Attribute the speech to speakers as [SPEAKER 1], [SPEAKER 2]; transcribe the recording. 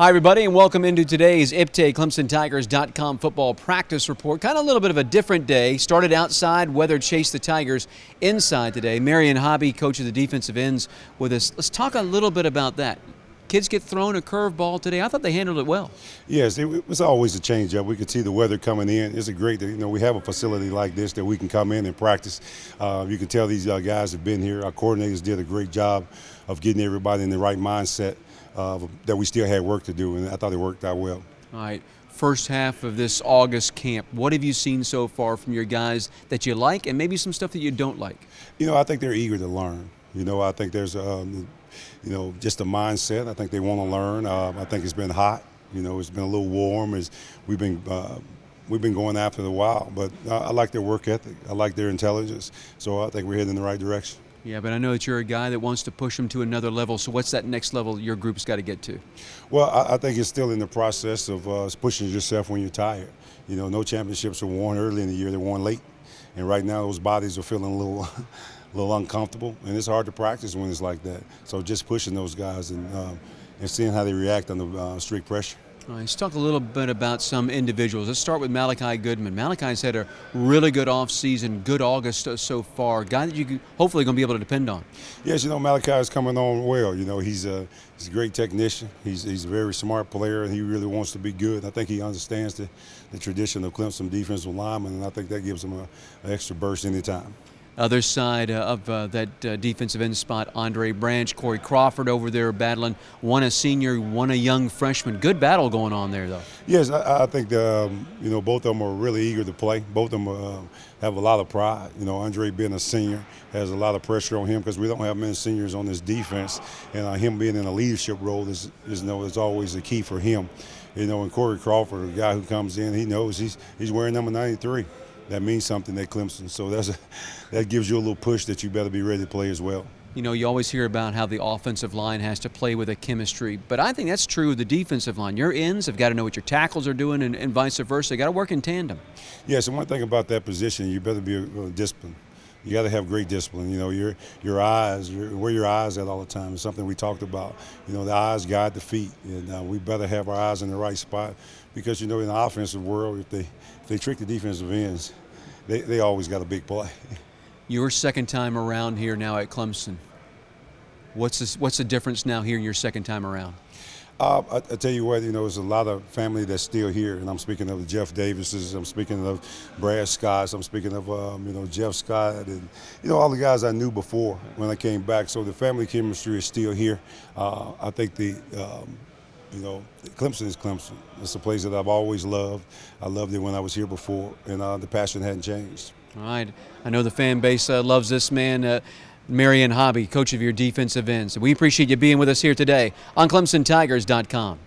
[SPEAKER 1] Hi, everybody, and welcome into today's ClemsonTigers.com football practice report. Kind of a little bit of a different day. Started outside, weather chased the Tigers inside today. Marion Hobby, coach of the defensive ends, with us. Let's talk a little bit about that. Kids get thrown a curveball today. I thought they handled it well.
[SPEAKER 2] Yes, it was always a change-up. We could see the weather coming in. It's great that we have a facility like this that we can come in and practice. You can tell these guys have been here. Our coordinators did a great job of getting everybody in the right mindset. That we still had work to do, and I thought it worked out well.
[SPEAKER 1] All right, first half of this August camp, what have you seen so far from your guys that you like and maybe some stuff that you don't like?
[SPEAKER 2] I think they're eager to learn. I think there's, just a mindset. I think they want to learn. I think it's been hot. It's been a little warm as we've been going after it a while, but I like their work ethic. I like their intelligence, so I think we're heading in the right direction.
[SPEAKER 1] Yeah, but I know that you're a guy that wants to push them to another level. So what's that next level your group's got to get to?
[SPEAKER 2] Well, I think it's still in the process of pushing yourself when you're tired. No championships are won early in the year; they're won late, and right now those bodies are feeling a little uncomfortable, and it's hard to practice when it's like that. So just pushing those guys and seeing how they react under strict pressure.
[SPEAKER 1] All right, let's talk a little bit about some individuals. Let's start with Malachi Goodman. Malachi's had a really good offseason, good August so far. Guy that you hopefully going to be able to depend on.
[SPEAKER 2] Yes, Malachi is coming on well. He's a great technician. He's a very smart player, and he really wants to be good. I think he understands the tradition of Clemson defensive lineman, and I think that gives him an extra burst anytime.
[SPEAKER 1] Other side of that defensive end spot, Andre Branch, Corey Crawford over there battling. One a senior, one a young freshman. Good battle going on there, though.
[SPEAKER 2] Yes, I think both of them are really eager to play. Both of them have a lot of pride. Andre being a senior has a lot of pressure on him because we don't have many seniors on this defense, and him being in a leadership role is always the key for him. And Corey Crawford, a guy who comes in, he knows he's wearing number 93. That means something at Clemson, so that gives you a little push that you better be ready to play as well.
[SPEAKER 1] You always hear about how the offensive line has to play with a chemistry, but I think that's true of the defensive line. Your ends have got to know what your tackles are doing and vice versa. They got to work in tandem.
[SPEAKER 2] Yes, and one thing about that position, you better be disciplined. You got to have great discipline. Your eyes, where your eyes at all the time is something we talked about. The eyes guide the feet, and we better have our eyes in the right spot because in the offensive world, if they trick the defensive ends, they always got a big play.
[SPEAKER 1] Your second time around here now at Clemson. What's the difference now here in your second time around?
[SPEAKER 2] I tell you what, there's a lot of family that's still here, and I'm speaking of the Jeff Davises, I'm speaking of Brad Scott, I'm speaking of Jeff Scott, and all the guys I knew before when I came back. So the family chemistry is still here. I think Clemson is Clemson. It's a place that I've always loved. I loved it when I was here before, and the passion hadn't changed.
[SPEAKER 1] All right, I know the fan base loves this man. Marion Hobby, coach of your defensive ends. We appreciate you being with us here today on ClemsonTigers.com.